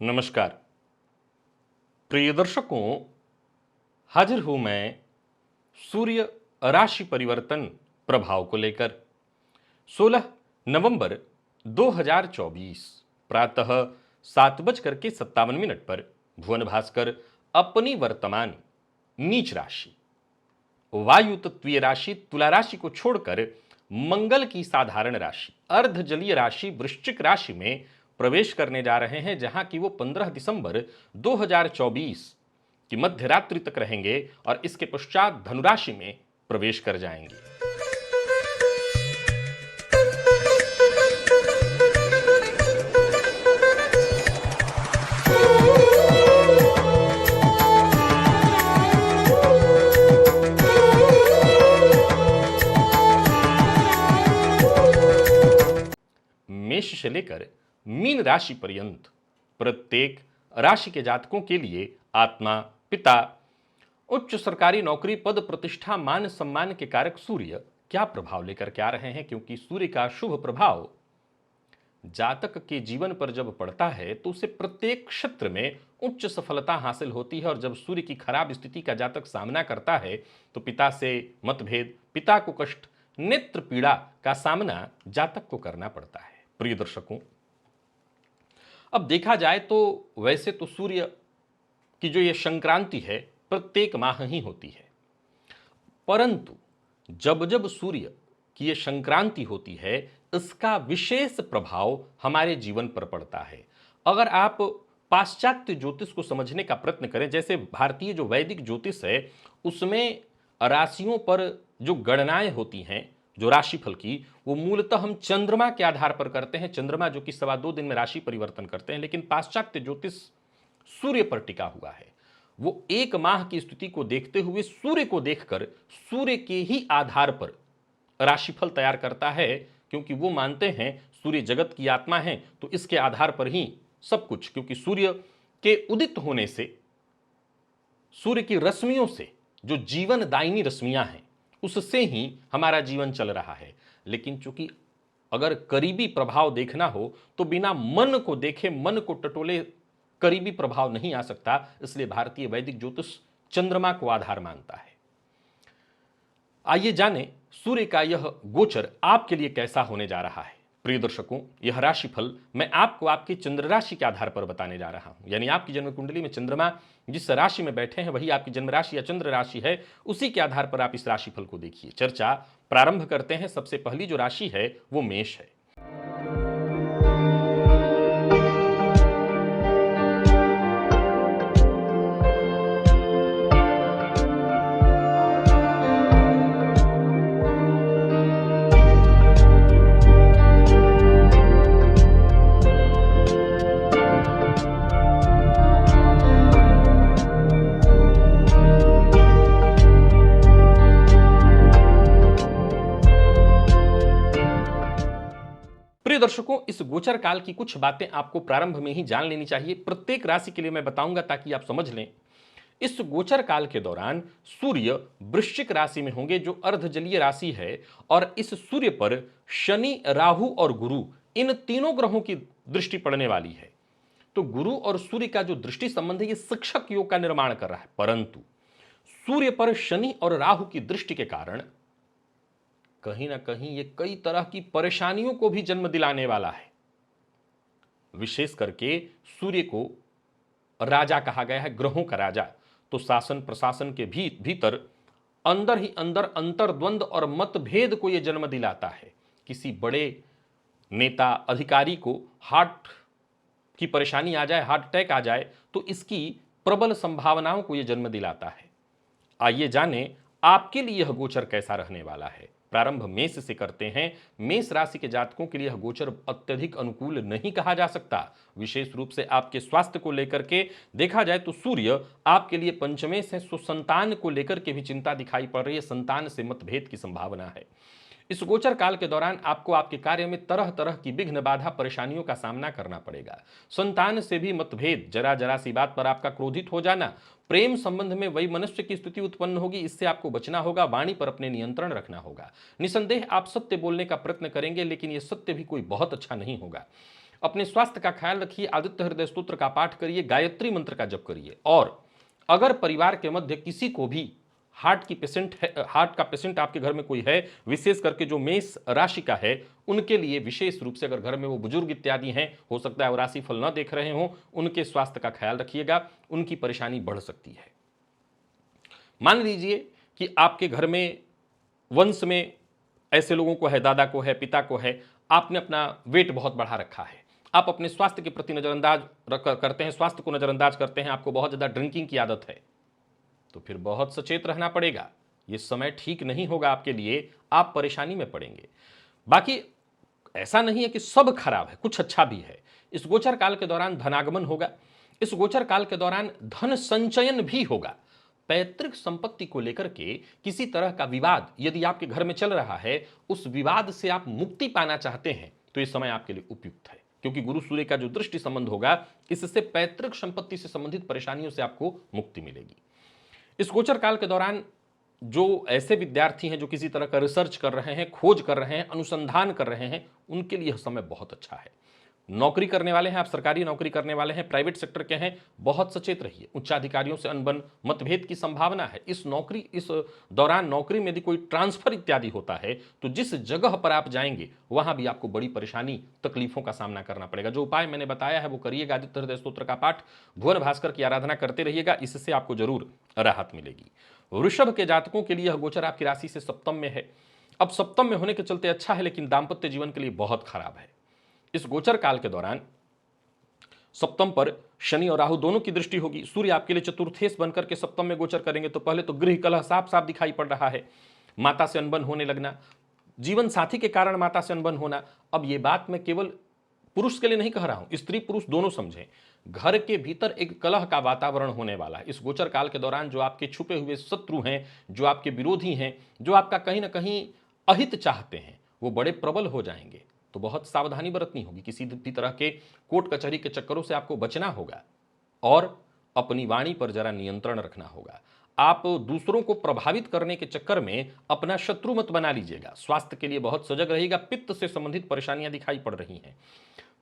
नमस्कार प्रिय दर्शकों, हाजिर हूं मैं सूर्य राशि परिवर्तन प्रभाव को लेकर। 16 नवंबर 2024 प्रातः 7:57 पर भुवन भास्कर अपनी वर्तमान नीच राशि वायु तत्वीय राशि तुला राशि को छोड़कर मंगल की साधारण राशि अर्ध जलीय राशि वृश्चिक राशि में प्रवेश करने जा रहे हैं, जहां की वो 15 दिसंबर 2024 की मध्य रात्रि तक रहेंगे और इसके पश्चात धनुराशि में प्रवेश कर जाएंगे। मेष से लेकर मीन राशि पर्यंत प्रत्येक राशि के जातकों के लिए आत्मा, पिता, उच्च सरकारी नौकरी, पद प्रतिष्ठा, मान सम्मान के कारक सूर्य क्या प्रभाव लेकर के आ रहे हैं, क्योंकि सूर्य का शुभ प्रभाव जातक के जीवन पर जब पड़ता है तो उसे प्रत्येक क्षेत्र में उच्च सफलता हासिल होती है। और जब सूर्य की खराब स्थिति का जातक सामना करता है तो पिता से मतभेद, पिता को कष्ट, नेत्र पीड़ा का सामना जातक को करना पड़ता है। प्रिय दर्शकों, अब देखा जाए तो वैसे तो सूर्य की जो ये संक्रांति है प्रत्येक माह ही होती है, परंतु जब जब सूर्य की ये संक्रांति होती है इसका विशेष प्रभाव हमारे जीवन पर पड़ता है। अगर आप पाश्चात्य ज्योतिष को समझने का प्रयत्न करें, जैसे भारतीय जो वैदिक ज्योतिष है उसमें राशियों पर जो गणनाएं होती हैं, जो राशिफल की, वो मूलतः हम चंद्रमा के आधार पर करते हैं। चंद्रमा जो कि 2.25 दिन में राशि परिवर्तन करते हैं, लेकिन पाश्चात्य ज्योतिष सूर्य पर टिका हुआ है। वो एक माह की स्थिति को देखते हुए सूर्य को देखकर सूर्य के ही आधार पर राशिफल तैयार करता है, क्योंकि वो मानते हैं सूर्य जगत की आत्मा है, तो इसके आधार पर ही सब कुछ, क्योंकि सूर्य के उदित होने से, सूर्य की रश्मियों से जो जीवन दायिनी रश्मियां हैं उससे ही हमारा जीवन चल रहा है। लेकिन चूंकि अगर करीबी प्रभाव देखना हो तो बिना मन को देखे, मन को टटोले करीबी प्रभाव नहीं आ सकता, इसलिए भारतीय वैदिक ज्योतिष चंद्रमा को आधार मानता है। आइए जाने सूर्य का यह गोचर आपके लिए कैसा होने जा रहा है। प्रिय दर्शकों, यह राशिफल मैं आपको आपकी चंद्र राशि के आधार पर बताने जा रहा हूं, यानी आपकी जन्म कुंडली में चंद्रमा जिस राशि में बैठे हैं वही आपकी जन्म राशि या चंद्र राशि है, उसी के आधार पर आप इस राशिफल को देखिए। चर्चा प्रारंभ करते हैं। सबसे पहली जो राशि है वो मेष है। दर्शकों, इस गोचर काल की कुछ बातें आपको प्रारंभ में ही जान लेनी चाहिए। प्रत्येक राशि के लिए मैं बताऊंगा ताकि आप समझ लें। इस गोचर काल के दौरान सूर्य वृश्चिक राशि में होंगे, जो अर्धजलीय राशि है, और इस सूर्य पर शनि, राहु और गुरु, इन तीनों ग्रहों की दृष्टि पड़ने वाली है। तो गुरु और सूर्य का जो दृष्टि संबंध है ये शिक्षक योग का निर्माण कर रहा है, परंतु सूर्य पर शनि और राहु की दृष्टि के कारण कहीं ना कहीं ये कई तरह की परेशानियों को भी जन्म दिलाने वाला है। विशेष करके सूर्य को राजा कहा गया है, ग्रहों का राजा, तो शासन प्रशासन के भीतर अंदर ही अंदर अंतर्द्वंद और मतभेद को यह जन्म दिलाता है। किसी बड़े नेता अधिकारी को हार्ट की परेशानी आ जाए, हार्ट अटैक आ जाए, तो इसकी प्रबल संभावनाओं को यह जन्म दिलाता है। आइए जाने आपके लिए यह गोचर कैसा रहने वाला है। प्रारंभ मेष से करते हैं। मेष राशि के जातकों के लिए यह गोचर अत्यधिक अनुकूल नहीं कहा जा सकता। विशेष रूप से आपके स्वास्थ्य को लेकर के देखा जाए तो सूर्य आपके लिए पंचमेश है, सो संतान को लेकर के भी चिंता दिखाई पड़ रही है। संतान से मतभेद की संभावना है। इस गोचर काल के दौरान आपको आपके कार्य में तरह तरह की विघ्न बाधा परेशानियों का सामना करना पड़ेगा। संतान से भी मतभेद, जरा जरा सी बात पर आपका क्रोधित हो जाना, प्रेम संबंध में वही मनुष्य की स्थिति उत्पन्न होगी, इससे आपको बचना होगा। वाणी पर अपने नियंत्रण रखना होगा। निसंदेह आप सत्य बोलने का प्रयत्न करेंगे, लेकिन यह सत्य भी कोई बहुत अच्छा नहीं होगा। अपने स्वास्थ्य का ख्याल रखिए, आदित्य हृदय स्तोत्र का पाठ करिए, गायत्री मंत्र का जप करिए। और अगर परिवार के मध्य किसी को भी हार्ट का पेशेंट आपके घर में कोई है, विशेष करके जो मेष राशि का है, उनके लिए विशेष रूप से, अगर घर में वो बुजुर्ग इत्यादि हैं, हो सकता है वो राशि फल न देख रहे हों, उनके स्वास्थ्य का ख्याल रखिएगा, उनकी परेशानी बढ़ सकती है। मान लीजिए कि आपके घर में वंश में ऐसे लोगों को है, दादा को है, पिता को है, आपने अपना वेट बहुत बढ़ा रखा है, आप अपने स्वास्थ्य के प्रति नजरअंदाज करते हैं, स्वास्थ्य को नजरअंदाज करते हैं, आपको बहुत ज़्यादा ड्रिंकिंग की आदत है, तो फिर बहुत सचेत रहना पड़ेगा। ये समय ठीक नहीं होगा आपके लिए, आप परेशानी में पड़ेंगे। बाकी ऐसा नहीं है कि सब खराब है, कुछ अच्छा भी है। इस गोचर काल के दौरान धनागमन होगा, इस गोचर काल के दौरान धन संचयन भी होगा। पैतृक संपत्ति को लेकर के किसी तरह का विवाद यदि आपके घर में चल रहा है, उस विवाद से आप मुक्ति पाना चाहते हैं, तो ये समय आपके लिए उपयुक्त है, क्योंकि गुरु सूर्य का जो दृष्टि संबंध होगा, इससे पैतृक संपत्ति से संबंधित परेशानियों से आपको मुक्ति मिलेगी। इस गोचर काल के दौरान जो ऐसे विद्यार्थी हैं जो किसी तरह का रिसर्च कर रहे हैं, खोज कर रहे हैं, अनुसंधान कर रहे हैं, उनके लिए यह समय बहुत अच्छा है। नौकरी करने वाले हैं, आप सरकारी नौकरी करने वाले हैं, प्राइवेट सेक्टर के हैं, बहुत सचेत रहिए। उच्चाधिकारियों से अनबन, मतभेद की संभावना है। इस दौरान नौकरी में यदि कोई ट्रांसफर इत्यादि होता है, तो जिस जगह पर आप जाएंगे वहां भी आपको बड़ी परेशानी, तकलीफों का सामना करना पड़ेगा। जो उपाय मैंने बताया है वो करिएगा। आदित्य हृदय स्तोत्र का पाठ, भुवन भास्कर की आराधना करते रहिएगा, इससे आपको जरूर राहत मिलेगी। वृषभ के जातकों के लिए यह गोचर आपकी राशि से सप्तम में है। अब सप्तम में होने के चलते अच्छा है, लेकिन दाम्पत्य जीवन के लिए बहुत खराब है। इस गोचर काल के दौरान सप्तम पर शनि और राहु दोनों की दृष्टि होगी। सूर्य आपके लिए चतुर्थेश बनकर के सप्तम में गोचर करेंगे, तो पहले तो गृह कलह साफ साफ दिखाई पड़ रहा है, माता से अनबन होने लगना, जीवन साथी के कारण माता से अनबन होना। अब ये बात मैं केवल पुरुष के लिए नहीं कह रहा हूं, स्त्री पुरुष दोनों समझें। घर के भीतर एक कलह का वातावरण होने वाला है इस गोचर काल के दौरान। जो आपके छुपे हुए शत्रु हैं, जो आपके विरोधी हैं, जो आपका कहीं ना कहीं अहित चाहते हैं, वो बड़े प्रबल हो जाएंगे। तो बहुत सावधानी बरतनी होगी। किसी भी तरह के कोर्ट कचहरी के चक्करों से आपको बचना होगा और अपनी वाणी पर जरा नियंत्रण रखना होगा। आप दूसरों को प्रभावित करने के चक्कर में अपना शत्रु मत बना लीजिएगा। स्वास्थ्य के लिए बहुत सजग रहिएगा। पित्त से संबंधित परेशानियां दिखाई पड़ रही हैं।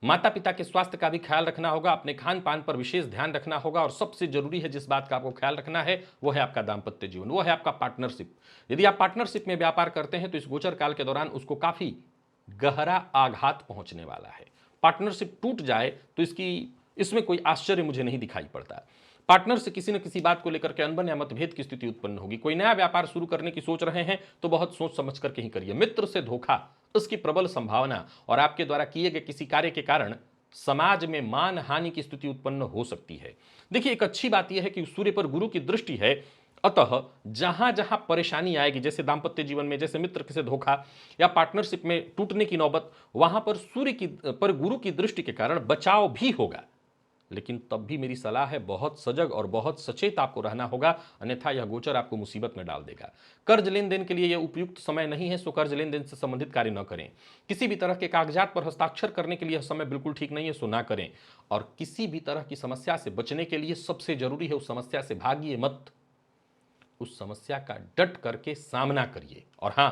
माता पिता के स्वास्थ्य का भी ख्याल रखना होगा। अपने खान पान पर विशेष ध्यान रखना होगा। और सबसे जरूरी है जिस बात का आपको ख्याल रखना है, वो है आपका दाम्पत्य जीवन, वो है आपका पार्टनरशिप। यदि आप पार्टनरशिप में व्यापार करते हैं तो इस गोचर काल के दौरान उसको काफी गहरा आघात पहुंचने वाला है। पार्टनरशिप टूट जाए तो इसमें कोई आश्चर्य मुझे नहीं दिखाई पड़ता। पार्टनर से किसी न किसी बात को लेकर के अनबन या मतभेद की स्थिति उत्पन्न होगी। कोई नया व्यापार शुरू करने की सोच रहे हैं तो बहुत सोच समझ करके ही करिए। मित्र से धोखा, उसकी प्रबल संभावना और आपके द्वारा किए गए किसी कार्य के कारण समाज में मान हानि की स्थिति उत्पन्न हो सकती है। देखिए, एक अच्छी बात यह है कि सूर्य पर गुरु की दृष्टि है, अतः जहां जहां परेशानी आएगी, जैसे दाम्पत्य जीवन में, जैसे मित्र से धोखा या पार्टनरशिप में टूटने की नौबत, वहां पर पर गुरु की दृष्टि के कारण बचाव भी होगा। लेकिन तब भी मेरी सलाह है, बहुत सजग और बहुत सचेत आपको रहना होगा, अन्यथा यह गोचर आपको मुसीबत में डाल देगा। कर्ज लेन देन के लिए यह उपयुक्त समय नहीं है, सो कर्ज लेन देन से संबंधित कार्य न करें। किसी भी तरह के कागजात पर हस्ताक्षर करने के लिए यह समय बिल्कुल ठीक नहीं है, सो ना करें। और किसी भी तरह की समस्या से बचने के लिए सबसे जरूरी है, उस समस्या से भागिए मत, उस समस्या का डट करके सामना करिए। और हां,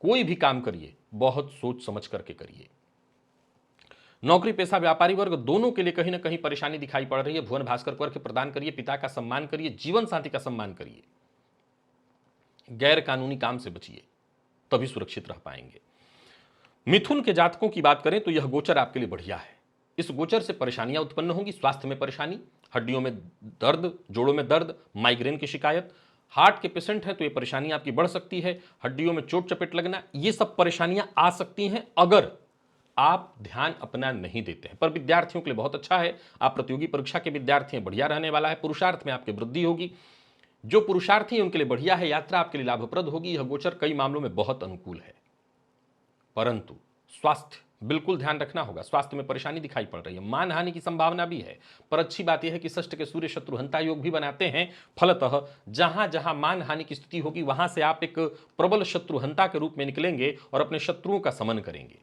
कोई भी काम करिए बहुत सोच समझ करके करिए। नौकरी पेशा व्यापारी वर्ग दोनों के लिए कहीं ना कहीं परेशानी दिखाई पड़ रही है। भुवन भास्कर को अर्घ्य प्रदान करिए, पिता का सम्मान करिए, जीवन साथी का सम्मान करिए। गैर कानूनी काम से बचिए, तभी सुरक्षित रह पाएंगे। मिथुन के जातकों की बात करें तो यह गोचर आपके लिए बढ़िया है। इस गोचर से परेशानियां उत्पन्न होंगी। स्वास्थ्य में परेशानी, हड्डियों में दर्द, जोड़ों में दर्द, माइग्रेन की शिकायत, हार्ट के पेशेंट हैं तो ये परेशानी आपकी बढ़ सकती है। हड्डियों में चोट चपेट लगना, ये सब परेशानियां आ सकती हैं अगर आप ध्यान अपना नहीं देते हैं। पर विद्यार्थियों के लिए बहुत अच्छा है। आप प्रतियोगी परीक्षा के विद्यार्थी हैं, बढ़िया रहने वाला है। पुरुषार्थ में आपकी वृद्धि होगी। जो पुरुषार्थी हैं उनके लिए बढ़िया है। यात्रा आपके लिए लाभप्रद होगी। यह गोचर कई मामलों में बहुत अनुकूल है। परंतु स्वास्थ्य बिल्कुल ध्यान रखना होगा। स्वास्थ्य में परेशानी दिखाई पड़ रही है, मानहानि की संभावना भी है। पर अच्छी बात यह है कि षष्ठ के सूर्य शत्रुहंता योग भी बनाते हैं। फलतः जहां जहां मानहानि की स्थिति होगी वहां से आप एक प्रबल शत्रुहंता के रूप में निकलेंगे और अपने शत्रुओं का समन करेंगे।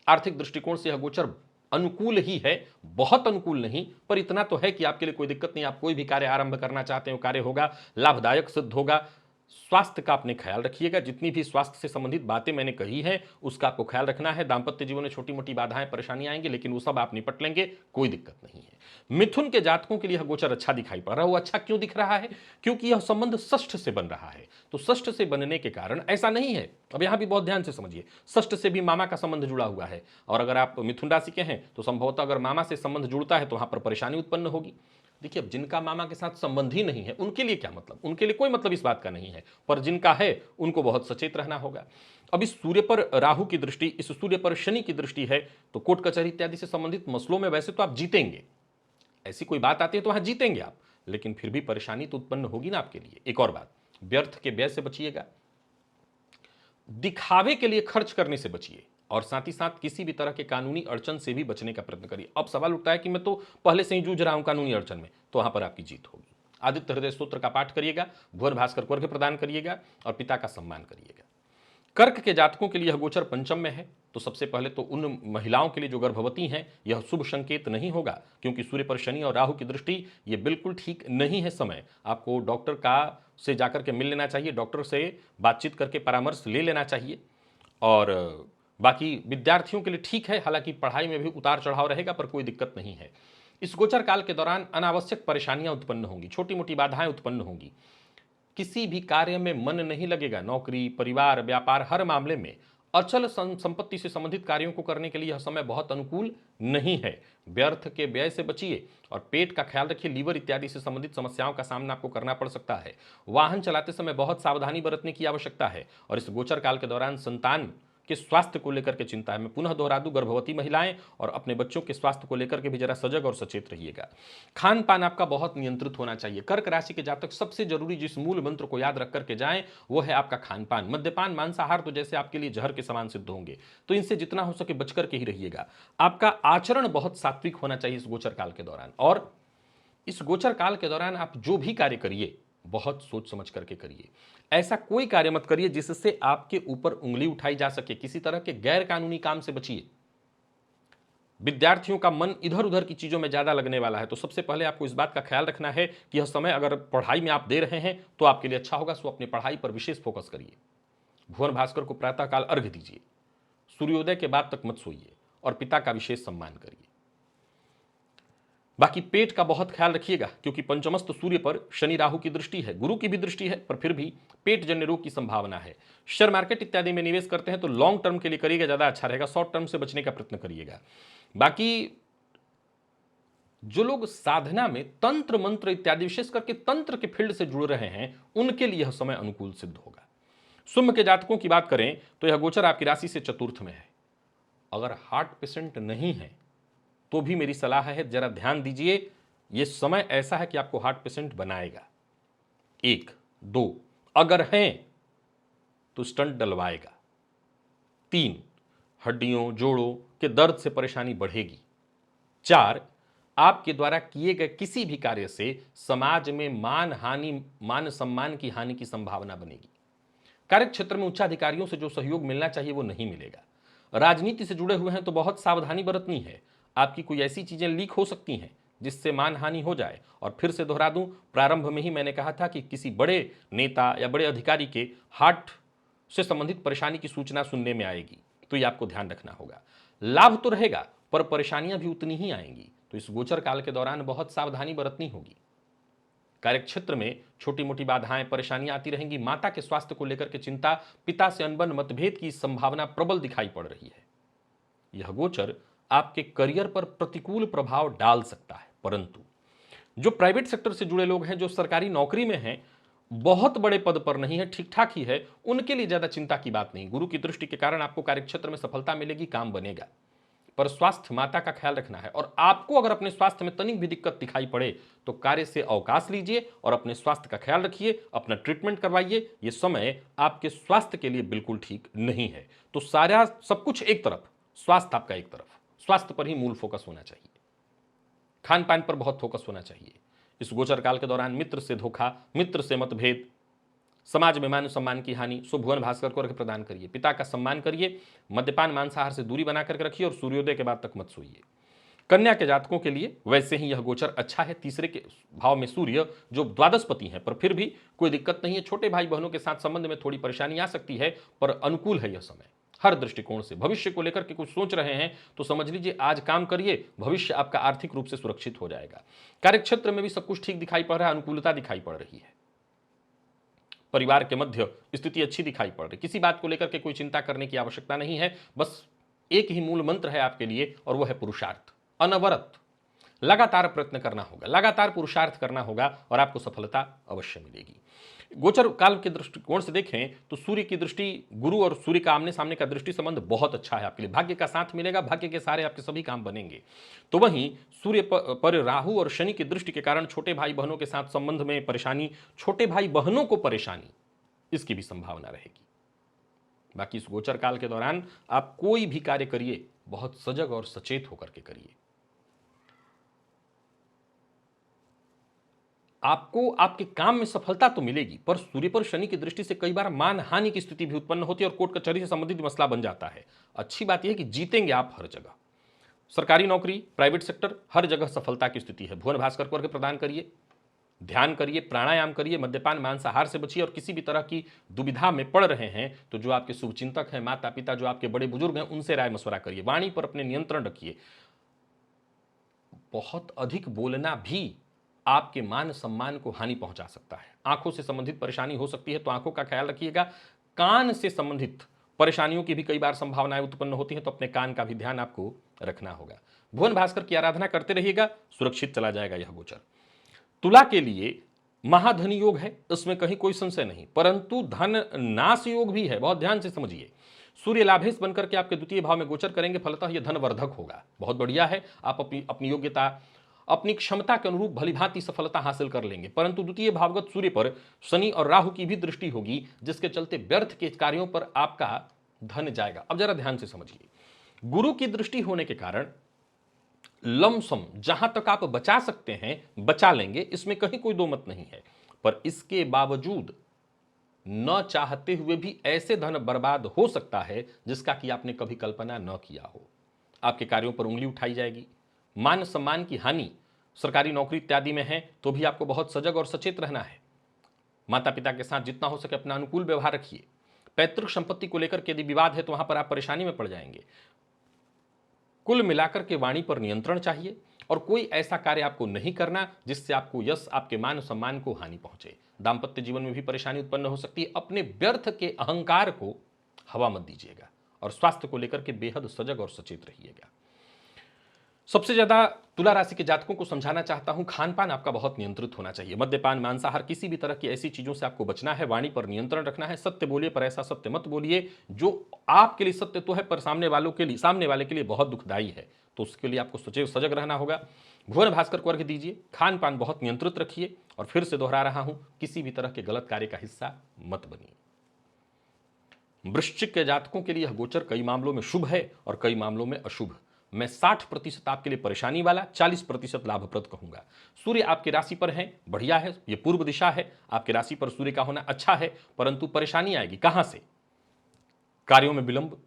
आर्थिक दृष्टिकोण से यह गोचर अनुकूल ही है, बहुत अनुकूल नहीं, पर इतना तो है कि आपके लिए कोई दिक्कत नहीं। आप कोई भी कार्य आरंभ करना चाहते हो, कार्य होगा, लाभदायक सिद्ध होगा। स्वास्थ्य का अपने ख्याल रखिएगा। जितनी भी स्वास्थ्य से संबंधित बातें मैंने कही हैं उसका आपको ख्याल रखना है। दांपत्य जीवन में छोटी मोटी बाधाएं परेशानियां आएंगी, लेकिन वो सब आप निपट लेंगे, कोई दिक्कत नहीं है। मिथुन के जातकों के लिए यह गोचर अच्छा दिखाई पड़ रहा है। वो अच्छा क्यों दिख रहा है? क्योंकि यह संबंध षष्ठ से बन रहा है। तो षष्ठ से बनने के कारण ऐसा नहीं है, अब यहां भी बहुत ध्यान से समझिए, षष्ठ से भी मामा का संबंध जुड़ा हुआ है। और अगर आप मिथुन राशि के हैं तो संभवतः अगर मामा से संबंध जुड़ता है तो वहां पर परेशानी उत्पन्न होगी। देखिए, अब जिनका मामा के साथ संबंध ही नहीं है उनके लिए क्या मतलब, उनके लिए कोई मतलब इस बात का नहीं है, पर जिनका है उनको बहुत सचेत रहना होगा। अब इस सूर्य पर राहु की दृष्टि, इस सूर्य पर शनि की दृष्टि है, तो कोर्ट कचहरी इत्यादि से संबंधित मसलों में वैसे तो आप जीतेंगे, ऐसी कोई बात आती है तो वहां जीतेंगे आप, लेकिन फिर भी परेशानी तो उत्पन्न होगी ना आपके लिए। एक और बात, व्यर्थ के व्यय से बचिएगा, दिखावे के लिए खर्च करने से बचिए, और साथ ही साथ किसी भी तरह के कानूनी अड़चन से भी बचने का प्रयत्न करिए। अब सवाल उठता है कि मैं तो पहले से ही जूझ रहा हूं कानूनी अड़चन में, तो वहां पर आपकी जीत होगी। आदित्य हृदय स्तोत्र का पाठ करिएगा, भुवन भास्कर को अर्घ्य प्रदान करिएगा और पिता का सम्मान करिएगा। कर्क के जातकों के लिए यह गोचर पंचम में है, तो सबसे पहले तो उन महिलाओं के लिए जो गर्भवती हैं यह शुभ संकेत नहीं होगा, क्योंकि सूर्य पर शनि और राहु की दृष्टि, ये बिल्कुल ठीक नहीं है समय। आपको डॉक्टर का से जाकर के मिल लेना चाहिए, डॉक्टर से बातचीत करके परामर्श ले लेना चाहिए। और बाकी विद्यार्थियों के लिए ठीक है, हालांकि पढ़ाई में भी उतार चढ़ाव रहेगा, पर कोई दिक्कत नहीं है। इस गोचर काल के दौरान अनावश्यक परेशानियां उत्पन्न होंगी, छोटी मोटी बाधाएं उत्पन्न होंगी, किसी भी कार्य में मन नहीं लगेगा। नौकरी, परिवार, व्यापार, हर मामले में अचल संपत्ति से संबंधित कार्यों को करने के लिए यह समय बहुत अनुकूल नहीं है। व्यर्थ के व्यय से बचिए और पेट का ख्याल रखिए। लीवर इत्यादि से संबंधित समस्याओं का सामना आपको करना पड़ सकता है। वाहन चलाते समय बहुत सावधानी बरतने की आवश्यकता है। और इस गोचर काल के दौरान संतान के स्वास्थ्य को लेकर के चिंता है। मैं पुनः दोहरा दूं, गर्भवती महिलाएं और अपने बच्चों के स्वास्थ्य को लेकर के भी जरा सजग और सचेत रहिएगा। खान पान आपका बहुत नियंत्रित होना चाहिए। कर्क राशि के जातक सबसे जरूरी जिस मूल मंत्र को याद रख करके जाएं वो है आपका खान पान। मद्यपान, मांसाहार तो जैसे आपके लिए जहर के समान सिद्ध होंगे, तो इनसे जितना हो सके बच करके ही रहिएगा। आपका आचरण बहुत सात्विक होना चाहिए इस गोचर काल के दौरान। और इस गोचर काल के दौरान आप जो भी कार्य करिए बहुत सोच समझ करके करिए। ऐसा कोई कार्य मत करिए जिससे आपके ऊपर उंगली उठाई जा सके। किसी तरह के गैर कानूनी काम से बचिए। विद्यार्थियों का मन इधर उधर की चीजों में ज्यादा लगने वाला है, तो सबसे पहले आपको इस बात का ख्याल रखना है कि यह समय अगर पढ़ाई में आप दे रहे हैं तो आपके लिए अच्छा होगा, सो अपनी पढ़ाई पर विशेष फोकस करिए। भुवन भास्कर को प्रातःकाल अर्घ्य दीजिए, सूर्योदय के बाद तक मत सोइए और पिता का विशेष सम्मान करिए। बाकी पेट का बहुत ख्याल रखिएगा, क्योंकि पंचमस्त सूर्य पर शनि राहु की दृष्टि है, गुरु की भी दृष्टि है, पर फिर भी पेट जन्य रोग की संभावना है। शेयर मार्केट इत्यादि में निवेश करते हैं तो लॉन्ग टर्म के लिए करिएगा, ज्यादा अच्छा रहेगा। शॉर्ट टर्म से बचने का प्रयत्न करिएगा। बाकी जो लोग साधना में तंत्र मंत्र इत्यादि, विशेष करके तंत्र के फील्ड से जुड़ रहे हैं, उनके लिए यह समय अनुकूल सिद्ध होगा। सिंह के जातकों की बात करें तो यह गोचर आपकी राशि से चतुर्थ में है। अगर हार्ट पेशेंट नहीं है तो भी मेरी सलाह है जरा ध्यान दीजिए, यह समय ऐसा है कि आपको हार्ट पेशेंट बनाएगा। 1, 2 अगर हैं तो स्टंट डलवाएगा। 3, हड्डियों जोड़ों के दर्द से परेशानी बढ़ेगी। 4, आपके द्वारा किए गए किसी भी कार्य से समाज में मान सम्मान की हानि की संभावना बनेगी। कार्य क्षेत्र में उच्चाधिकारियों से जो सहयोग मिलना चाहिए वो नहीं मिलेगा। राजनीति से जुड़े हुए हैं तो बहुत सावधानी बरतनी है। आपकी कोई ऐसी चीजें लीक हो सकती हैं जिससे मानहानि हो जाए। और फिर से दोहरा दूं, प्रारंभ में ही मैंने कहा था कि किसी बड़े नेता या बड़े अधिकारी के हार्ट से संबंधित परेशानी की सूचना सुनने में आएगी, तो ये आपको ध्यान रखना होगा। लाभ तो रहेगा पर परेशानियां भी उतनी ही आएंगी, तो इस गोचर काल के दौरान बहुत सावधानी बरतनी होगी। कार्यक्षेत्र में छोटी मोटी बाधाएं परेशानियां आती रहेंगी। माता के स्वास्थ्य को लेकर के चिंता, पिता से अनबन मतभेद की संभावना प्रबल दिखाई पड़ रही है। यह गोचर आपके करियर पर प्रतिकूल प्रभाव डाल सकता है, परंतु जो प्राइवेट सेक्टर से जुड़े लोग हैं, जो सरकारी नौकरी में हैं, बहुत बड़े पद पर नहीं है, ठीक ठाक ही है, उनके लिए ज्यादा चिंता की बात नहीं। गुरु की दृष्टि के कारण आपको कार्यक्षेत्र में सफलता मिलेगी, काम बनेगा, पर स्वास्थ्य माता का ख्याल रखना है। और आपको अगर अपने स्वास्थ्य में तनिक भी दिक्कत दिखाई पड़े तो कार्य से अवकाश लीजिए और अपने स्वास्थ्य का ख्याल रखिए, अपना ट्रीटमेंट करवाइए। यह समय आपके स्वास्थ्य के लिए बिल्कुल ठीक नहीं है। तो सारा सब कुछ एक तरफ, स्वास्थ्य आपका एक तरफ, स्वास्थ्य पर ही मूल फोकस होना चाहिए। खान पान पर बहुत फोकस होना चाहिए। इस गोचर काल के दौरान मित्र से धोखा, मित्र से मतभेद, समाज में मान सम्मान की हानि, सो भुवन भास्कर को अर्घ्य प्रदान करिए, पिता का सम्मान करिए, मद्यपान मांसाहार से दूरी बना करके रखिए और सूर्योदय के बाद तक मत सोइए। कन्या के जातकों के लिए वैसे ही यह गोचर अच्छा है। तीसरे के भाव में सूर्य जो द्वादशपति है, पर फिर भी कोई दिक्कत नहीं है। छोटे भाई बहनों के साथ संबंध में थोड़ी परेशानी आ सकती है, पर अनुकूल है यह समय हर दृष्टिकोण से। भविष्य को लेकर के कुछ सोच रहे हैं तो समझ लीजिए आज काम करिए, भविष्य आपका आर्थिक रूप से सुरक्षित हो जाएगा। कार्यक्षेत्र में भी सब कुछ ठीक दिखाई पड़ रहा है, अनुकूलता दिखाई पड़ रही है। परिवार के मध्य स्थिति अच्छी दिखाई पड़ रही। किसी बात को लेकर के कोई चिंता करने की आवश्यकता नहीं है। बस एक ही मूल मंत्र है आपके लिए, और वह है पुरुषार्थ। अनवरत लगातार प्रयत्न करना होगा, लगातार पुरुषार्थ करना होगा, और आपको सफलता अवश्य मिलेगी। गोचर काल के दृष्टिकोण से देखें तो सूर्य की दृष्टि, गुरु और सूर्य का आमने सामने का दृष्टि संबंध बहुत अच्छा है आपके लिए। भाग्य का साथ मिलेगा, भाग्य के सारे आपके सभी काम बनेंगे। तो वहीं सूर्य पर राहु और शनि की दृष्टि के कारण छोटे भाई बहनों के साथ संबंध में परेशानी, छोटे भाई बहनों को परेशानी, इसकी भी संभावना रहेगी। बाकी इस गोचर काल के दौरान आप कोई भी कार्य करिए, बहुत सजग और सचेत होकर के करिए। आपको आपके काम में सफलता तो मिलेगी, पर सूर्य पर शनि की दृष्टि से कई बार मान हानि की स्थिति भी उत्पन्न होती है और कोर्ट कचहरी से संबंधित मसला बन जाता है। अच्छी बात यह है कि जीतेंगे आप हर जगह। सरकारी नौकरी, प्राइवेट सेक्टर, हर जगह सफलता की स्थिति है। भुवन भास्कर को अर्घ्य प्रदान करिए, ध्यान करिए, प्राणायाम करिए, मद्यपान मांसाहार से बचिए, और किसी भी तरह की दुविधा में पड़ रहे हैं तो जो आपके शुभचिंतक हैं, माता पिता, जो आपके बड़े बुजुर्ग हैं, उनसे राय मशवरा करिए। वाणी पर अपने नियंत्रण रखिए। बहुत अधिक बोलना भी आपके मान सम्मान को हानि पहुंचा सकता है। आंखों से संबंधित परेशानी हो सकती है, तो आंखों का ख्याल रखिएगा। कान से संबंधित परेशानियों की भी कई बार संभावनाएं उत्पन्न होती हैं, तो अपने कान का भी ध्यान आपको रखना होगा। भुवन भास्कर की आराधना करते रहिएगा, सुरक्षित चला जाएगा यह गोचर। तुला के लिए महाधन योग है, इसमें कहीं कोई संशय नहीं, परंतु धन नाश योग भी है, बहुत ध्यान से समझिए। सूर्य लाभेश बनकर के आपके द्वितीय भाव में गोचर करेंगे, फलतः यह धनवर्धक होगा, बहुत बढ़िया है। आप अपनी योग्यता, अपनी क्षमता के अनुरूप भलीभांति सफलता हासिल कर लेंगे। परंतु द्वितीय भावगत सूर्य पर शनि और राहु की भी दृष्टि होगी, जिसके चलते व्यर्थ के कार्यों पर आपका धन जाएगा। अब जरा ध्यान से समझिए, गुरु की दृष्टि होने के कारण लमसम जहां तक आप बचा सकते हैं बचा लेंगे, इसमें कहीं कोई दो मत नहीं है। पर इसके बावजूद न चाहते हुए भी ऐसे धन बर्बाद हो सकता है जिसका कि आपने कभी कल्पना न किया हो। आपके कार्यों पर उंगली उठाई जाएगी, मान सम्मान की हानि, सरकारी नौकरी इत्यादि में है तो भी आपको बहुत सजग और सचेत रहना है। माता पिता के साथ जितना हो सके अपना अनुकूल व्यवहार रखिए। पैतृक संपत्ति को लेकर के यदि विवाद है तो वहां पर आप परेशानी में पड़ जाएंगे। कुल मिलाकर के वाणी पर नियंत्रण चाहिए, और कोई ऐसा कार्य आपको नहीं करना जिससे आपको यश, आपके मान सम्मान को हानि पहुंचे। दाम्पत्य जीवन में भी परेशानी उत्पन्न हो सकती है। अपने व्यर्थ के अहंकार को हवा मत दीजिएगा, और स्वास्थ्य को लेकर के बेहद सजग और सचेत रहिएगा। सबसे ज्यादा तुला राशि के जातकों को समझाना चाहता हूं, खान पान आपका बहुत नियंत्रित होना चाहिए। मद्यपान, मांसाहार, किसी भी तरह की ऐसी चीजों से आपको बचना है। वाणी पर नियंत्रण रखना है। सत्य बोलिए, पर ऐसा सत्य मत बोलिए जो आपके लिए सत्य तो है पर सामने वाले के लिए बहुत दुखदायी है, तो उसके लिए आपको सचेत सजग रहना होगा। भुवन भास्कर को अर्घ्य दीजिए, खान पान बहुत नियंत्रित रखिए, और फिर से दोहरा रहा हूं, किसी भी तरह के गलत कार्य का हिस्सा मत बनिए। वृश्चिक के जातकों के लिए यह गोचर कई मामलों में शुभ है और कई मामलों में अशुभ। मैं 60% आपके लिए परेशानी वाला, 40% लाभप्रद कहूंगा। सूर्य आपकी राशि पर है, बढ़िया है, यह पूर्व दिशा है, आपकी राशि पर सूर्य का होना अच्छा है, परंतु परेशानी आएगी कहां से? कार्यों में विलंब,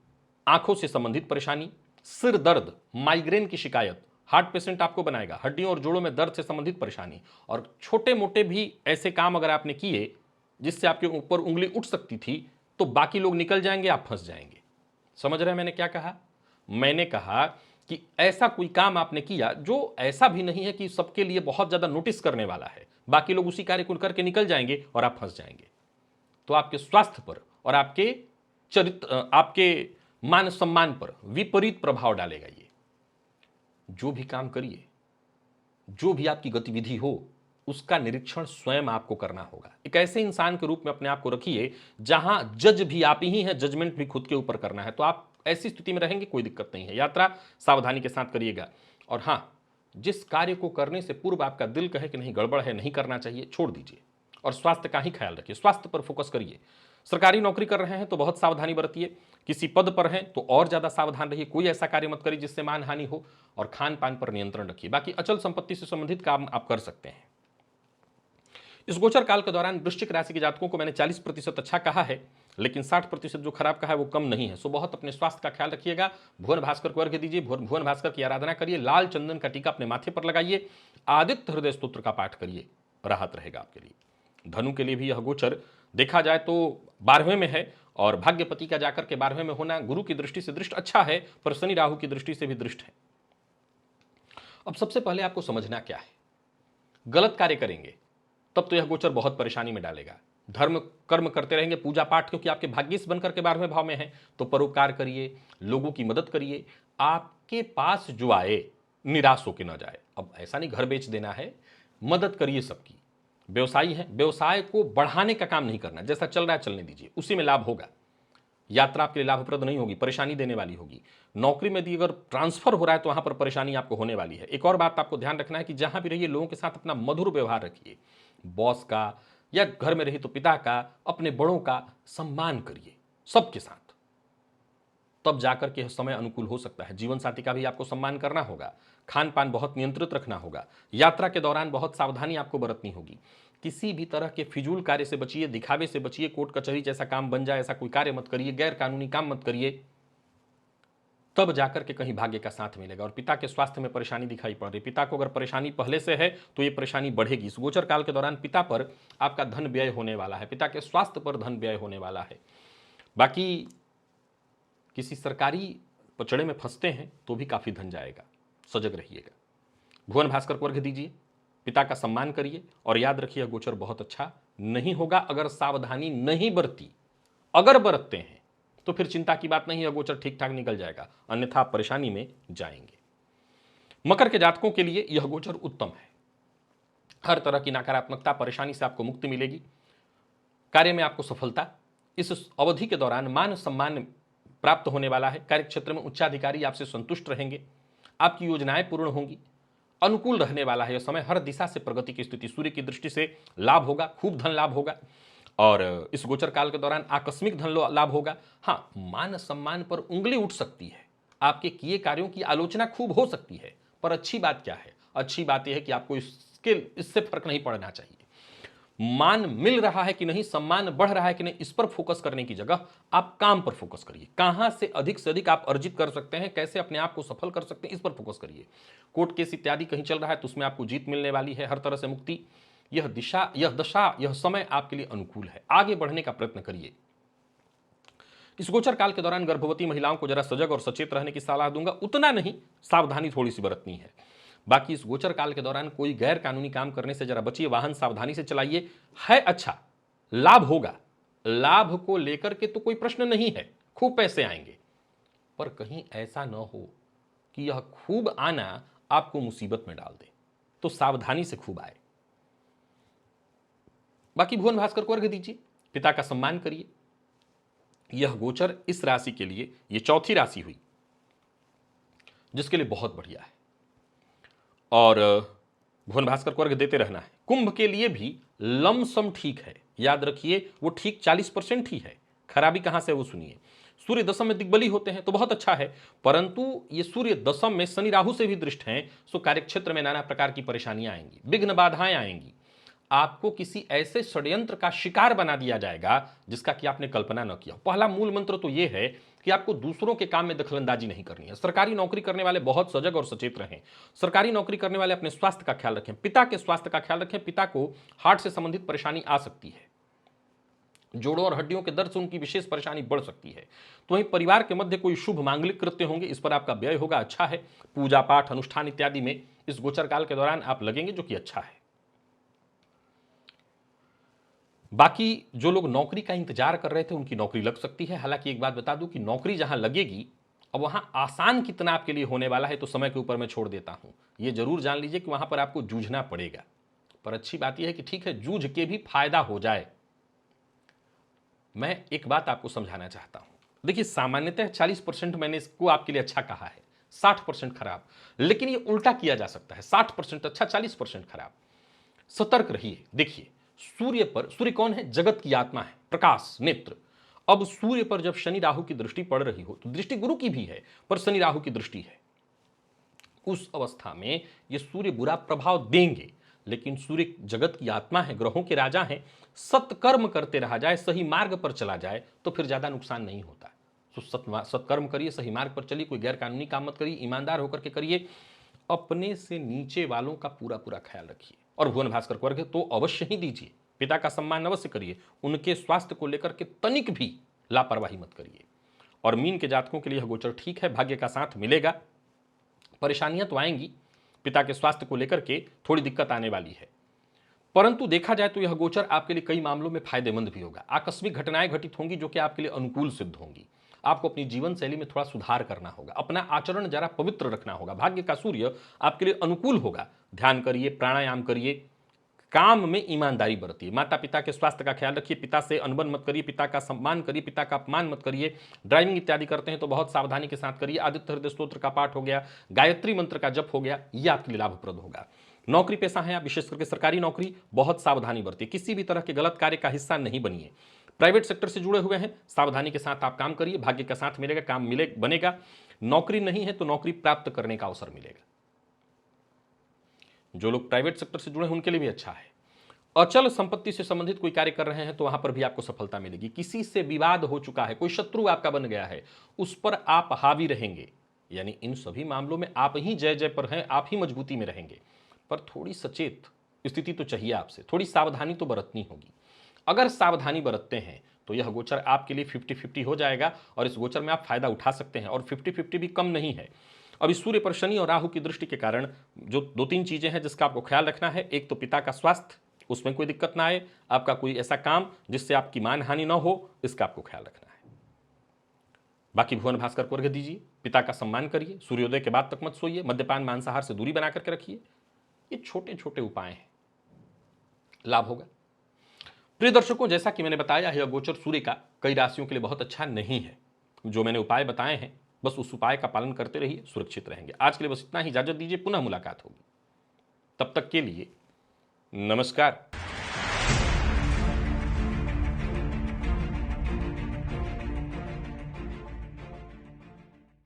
आंखों से संबंधित परेशानी, सिर दर्द, माइग्रेन की शिकायत, हार्ट पेशेंट आपको बनाएगा, हड्डियों और जोड़ों में दर्द से संबंधित परेशानी, और छोटे मोटे भी ऐसे काम अगर आपने किए जिससे आपके ऊपर उंगली उठ सकती थी, तो बाकी लोग निकल जाएंगे, आप फंस जाएंगे। समझ रहे हैं मैंने क्या कहा? मैंने कहा कि ऐसा कोई काम आपने किया जो ऐसा भी नहीं है कि सबके लिए बहुत ज्यादा नोटिस करने वाला है, बाकी लोग उसी कार्य को करके निकल जाएंगे और आप फंस जाएंगे। तो आपके स्वास्थ्य पर और आपके चरित्र, आपके मान सम्मान पर विपरीत प्रभाव डालेगा ये। जो भी काम करिए, जो भी आपकी गतिविधि हो, उसका निरीक्षण स्वयं आपको करना होगा। एक ऐसे इंसान के रूप में अपने आप को रखिए जहां जज भी आप ही हैं, जजमेंट भी खुद के ऊपर करना है। तो आप ऐसी स्थिति में रहेंगे, कोई दिक्कत नहीं है। यात्रा सावधानी के साथ करिएगा। और हां, जिस कार्य को करने से पूर्व आपका दिल कहे कि नहीं गड़बड़ है, नहीं करना चाहिए, छोड़ दीजिए, और स्वास्थ्य का ही ख्याल रखिए, स्वास्थ्य पर फोकस करिए। सरकारी नौकरी कर रहे हैं तो बहुत सावधानी बरतिए, किसी पद पर हैं तो और ज्यादा सावधान रहिए, कोई ऐसा कार्य मत करिए जिससे मान हानि हो, और खान पान पर नियंत्रण रखिए। बाकी अचल संपत्ति से संबंधित काम आप कर सकते हैं। इस गोचर काल के दौरान वृश्चिक राशि के जातकों को मैंने 40% अच्छा कहा है, लेकिन 60% जो खराब कहा है वो कम नहीं है। सो बहुत अपने स्वास्थ्य का ख्याल रखिएगा। भुवन भास्कर को अर्घ्य दीजिए, भुवन भास्कर की आराधना करिए, लाल चंदन का टीका अपने माथे पर लगाइए, आदित्य हृदय स्तोत्र का पाठ करिए, राहत रहेगा आपके लिए। धनु के लिए भी यह गोचर देखा जाए तो 12वें में है, और भाग्यपति का जाकर के 12वें में होना गुरु की दृष्टि से दृष्ट अच्छा है, पर शनि राहु की दृष्टि से भी दृष्ट है। अब सबसे पहले आपको समझना क्या है, गलत कार्य करेंगे तब तो यह गोचर बहुत परेशानी में डालेगा। धर्म कर्म करते रहेंगे, पूजा पाठ, क्योंकि आपके भाग्यश बनकर के 12वें भाव में है, तो परोपकार करिए, लोगों की मदद करिए, आपके पास जो आए निराश होकर ना जाए। अब ऐसा नहीं घर बेच देना है, मदद करिए सबकी। व्यवसायी है, व्यवसाय को बढ़ाने का काम नहीं करना, जैसा चल रहा है चलने दीजिए, उसी में लाभ होगा। यात्रा आपके लिए लाभप्रद नहीं होगी, परेशानी देने वाली होगी। नौकरी में यदि अगर ट्रांसफर हो रहा है तो वहां पर परेशानी आपको होने वाली है। एक और बात आपको ध्यान रखना है कि जहां भी रहिए लोगों के साथ अपना मधुर व्यवहार रखिए। बॉस का या घर में रही तो पिता का, अपने बड़ों का सम्मान करिए सबके साथ, तब जाकर के समय अनुकूल हो सकता है। जीवन साथी का भी आपको सम्मान करना होगा, खान पान बहुत नियंत्रित रखना होगा। यात्रा के दौरान बहुत सावधानी आपको बरतनी होगी। किसी भी तरह के फिजूल कार्य से बचिए, दिखावे से बचिए, कोर्ट कचहरी जैसा काम बन जाए ऐसा कोई कार्य मत करिए, गैर कानूनी काम मत करिए, तब जाकर के कहीं भाग्य का साथ मिलेगा। और पिता के स्वास्थ्य में परेशानी दिखाई पड़ रही, पिता को अगर परेशानी पहले से है तो ये परेशानी बढ़ेगी। इस गोचर काल के दौरान पिता पर आपका धन व्यय होने वाला है, पिता के स्वास्थ्य पर धन व्यय होने वाला है। बाकी किसी सरकारी पचड़े में फंसते हैं तो भी काफी धन जाएगा, सजग रहिएगा। भुवन भास्कर को अर्घ्य दीजिए, पिता का सम्मान करिए, और याद रखिए गोचर बहुत अच्छा नहीं होगा अगर सावधानी नहीं बरती। अगर बरतते हैं तो फिर चिंता की बात नहीं है, गोचर ठीक ठाक निकल जाएगा, अन्यथा आप परेशानी में जाएंगे। मकर के जातकों के लिए यह गोचर उत्तम है। हर तरह की नकारात्मकता परेशानी से आपको मुक्ति मिलेगी, कार्य में आपको सफलता, इस अवधि के दौरान मान सम्मान प्राप्त होने वाला है। कार्यक्षेत्र में उच्चाधिकारी आपसे संतुष्ट रहेंगे, आपकी योजनाएं पूर्ण होंगी, अनुकूल रहने वाला है यह समय। हर दिशा से प्रगति की स्थिति, सूर्य की दृष्टि से लाभ होगा, खूब धन लाभ होगा, और इस गोचर काल के दौरान आकस्मिक धन लाभ होगा। हाँ, मान सम्मान पर उंगली उठ सकती है, आपके किए कार्यों की आलोचना खूब हो सकती है, पर अच्छी बात क्या है, अच्छी बात यह है कि आपको इससे फर्क नहीं पड़ना चाहिए। मान मिल रहा है कि नहीं, सम्मान बढ़ रहा है कि नहीं, इस पर फोकस करने की जगह आप काम पर फोकस करिए। कहां से अधिक आप अर्जित कर सकते हैं, कैसे अपने आप को सफल कर सकते हैं, इस पर फोकस करिए। कोर्ट केस इत्यादि कहीं चल रहा है तो उसमें आपको जीत मिलने वाली है, हर तरह से मुक्ति। यह दिशा, यह दशा, यह समय आपके लिए अनुकूल है, आगे बढ़ने का प्रयत्न करिए। इस गोचर काल के दौरान गर्भवती महिलाओं को जरा सजग और सचेत रहने की सलाह दूंगा, उतना नहीं, सावधानी थोड़ी सी बरतनी है। बाकी इस गोचर काल के दौरान कोई गैर कानूनी काम करने से जरा बचिए, वाहन सावधानी से चलाइए। है अच्छा, लाभ होगा, लाभ को लेकर के तो कोई प्रश्न नहीं है, खूब पैसे आएंगे, पर कहीं ऐसा न हो कि यह खूब आना आपको मुसीबत में डाल दे, तो सावधानी से खूब आए। बाकी भुवन भास्कर को अर्घ्य दीजिए, पिता का सम्मान करिए। यह गोचर इस राशि के लिए, यह चौथी राशि हुई जिसके लिए बहुत बढ़िया है, और भुवन भास्कर को अर्घ्य देते रहना है। कुंभ के लिए भी लमसम ठीक है, याद रखिए वो ठीक 40% ही है। खराबी कहां से वो सुनिए। सूर्य दशम में दिग्बली होते हैं तो बहुत अच्छा है, परंतु ये सूर्य दशम में शनि राहु से भी दृष्ट हैं, सो कार्यक्षेत्र में नाना प्रकार की परेशानियां आएंगी, विघ्न बाधाएं आएंगी। आपको किसी ऐसे षड्यंत्र का शिकार बना दिया जाएगा जिसका कि आपने कल्पना न किया। पहला मूल मंत्र तो यह है कि आपको दूसरों के काम में दखलंदाजी नहीं करनी है। सरकारी नौकरी करने वाले बहुत सजग और सचेत रहें। सरकारी नौकरी करने वाले अपने स्वास्थ्य का ख्याल रखें, पिता के स्वास्थ्य का ख्याल रखें। पिता को हार्ट से संबंधित परेशानी आ सकती है, जोड़ों और हड्डियों के दर्द से उनकी विशेष परेशानी बढ़ सकती है। तो वहीं परिवार के मध्य कोई शुभ मांगलिक कृत्य होंगे, इस पर आपका व्यय होगा, अच्छा है। पूजा पाठ अनुष्ठान इत्यादि में इस गोचर काल के दौरान आप लगेंगे, जो कि अच्छा है। बाकी जो लोग नौकरी का इंतजार कर रहे थे उनकी नौकरी लग सकती है। हालांकि एक बात बता दूं कि नौकरी जहां लगेगी, अब वहां आसान कितना आपके लिए होने वाला है तो समय के ऊपर मैं छोड़ देता हूं। यह जरूर जान लीजिए कि वहां पर आपको जूझना पड़ेगा, पर अच्छी बात यह है कि ठीक है, जूझ के भी फायदा हो जाए। मैं एक बात आपको समझाना चाहता हूं। देखिए, सामान्यतः 40% मैंने इसको आपके लिए अच्छा कहा है, 60% खराब, लेकिन ये उल्टा किया जा सकता है, 60% अच्छा, 40% खराब। सतर्क रहिए। देखिए, सूर्य पर, सूर्य कौन है? जगत की आत्मा है, प्रकाश, नेत्र। अब सूर्य पर जब शनि राहु की दृष्टि पड़ रही हो, तो दृष्टि गुरु की भी है पर शनि राहु की दृष्टि है, उस अवस्था में ये सूर्य बुरा प्रभाव देंगे। लेकिन सूर्य जगत की आत्मा है, ग्रहों के राजा हैं, सत्कर्म करते रहा जाए, सही मार्ग पर चला जाए तो फिर ज़्यादा नुकसान नहीं होता। तो सत्कर्म करिए, सही मार्ग पर चलिए, कोई गैर कानूनी काम मत करिए, ईमानदार होकर के करिए, अपने से नीचे वालों का पूरा पूरा ख्याल रखिए। और भुवन भास्कर को अर्घ्य तो अवश्य ही दीजिए, पिता का सम्मान अवश्य करिए, उनके स्वास्थ्य को लेकर के तनिक भी लापरवाही मत करिए। और मीन के जातकों के लिए यह गोचर ठीक है, भाग्य का साथ मिलेगा, परेशानियां तो आएंगी, पिता के स्वास्थ्य को लेकर के थोड़ी दिक्कत आने वाली है, परंतु देखा जाए तो यह गोचर आपके लिए कई मामलों में फायदेमंद भी होगा। आकस्मिक घटनाएं घटित होंगी जो कि आपके लिए अनुकूल सिद्ध होंगी। आपको अपनी जीवन शैली में थोड़ा सुधार करना होगा, अपना आचरण जरा पवित्र रखना होगा। भाग्य का सूर्य आपके लिए अनुकूल होगा। ध्यान करिए, प्राणायाम करिए, काम में ईमानदारी बरतिए, माता पिता के स्वास्थ्य का ख्याल रखिए, पिता से अनबन मत करिए, पिता का सम्मान करिए, पिता का अपमान मत करिए। ड्राइविंग इत्यादि करते हैं तो बहुत सावधानी के साथ करिए। आदित्य हृदय स्तोत्र का पाठ हो गया, गायत्री मंत्र का जप हो गया, यह आपके लिए लाभप्रद होगा। नौकरी पेशा है आप, विशेष करके सरकारी नौकरी, बहुत सावधानी बरतिए, किसी भी तरह के गलत कार्य का हिस्सा नहीं बनिए। प्राइवेट सेक्टर से जुड़े हुए हैं, सावधानी के साथ आप काम करिए, भाग्य का साथ मिलेगा, काम बनेगा। नौकरी नहीं है तो नौकरी प्राप्त करने का अवसर मिलेगा। जो लोग प्राइवेट सेक्टर से जुड़े हैं उनके लिए भी अच्छा है। अचल संपत्ति से संबंधित कोई कार्य कर रहे हैं तो वहां पर भी आपको सफलता मिलेगी। किसी से विवाद हो चुका है, कोई शत्रु आपका बन गया है, उस पर आप हावी रहेंगे, यानी इन सभी मामलों में आप ही जय जय पर हैं, आप ही मजबूती में रहेंगे। पर थोड़ी सचेत स्थिति तो चाहिए आपसे, थोड़ी सावधानी तो बरतनी होगी। अगर सावधानी बरतते हैं तो यह गोचर आपके लिए 50-50 हो जाएगा और इस गोचर में आप फायदा उठा सकते हैं। और 50-50 भी कम नहीं है। अब इस सूर्य पर शनि और राहु की दृष्टि के कारण जो 2-3 चीजें हैं जिसका आपको ख्याल रखना है। एक तो पिता का स्वास्थ्य, उसमें कोई दिक्कत ना आए, आपका कोई ऐसा काम जिससे आपकी मान हानि ना हो, इसका आपको ख्याल रखना है। बाकी भुवन भास्कर को अर्घ्य दीजिए, पिता का सम्मान करिए, सूर्योदय के बाद तक मत सोइए, मद्यपान मांसाहार से दूरी बना करके रखिए। ये छोटे छोटे उपाय हैं, लाभ होगा। प्रिय दर्शकों, जैसा कि मैंने बताया यह गोचर सूर्य का कई राशियों के लिए बहुत अच्छा नहीं है। जो मैंने उपाय बताए हैं बस उस उपाय का पालन करते रहिए, सुरक्षित रहेंगे। आज के लिए बस इतना ही, इजाजत दीजिए, पुनः मुलाकात होगी। तब तक के लिए नमस्कार।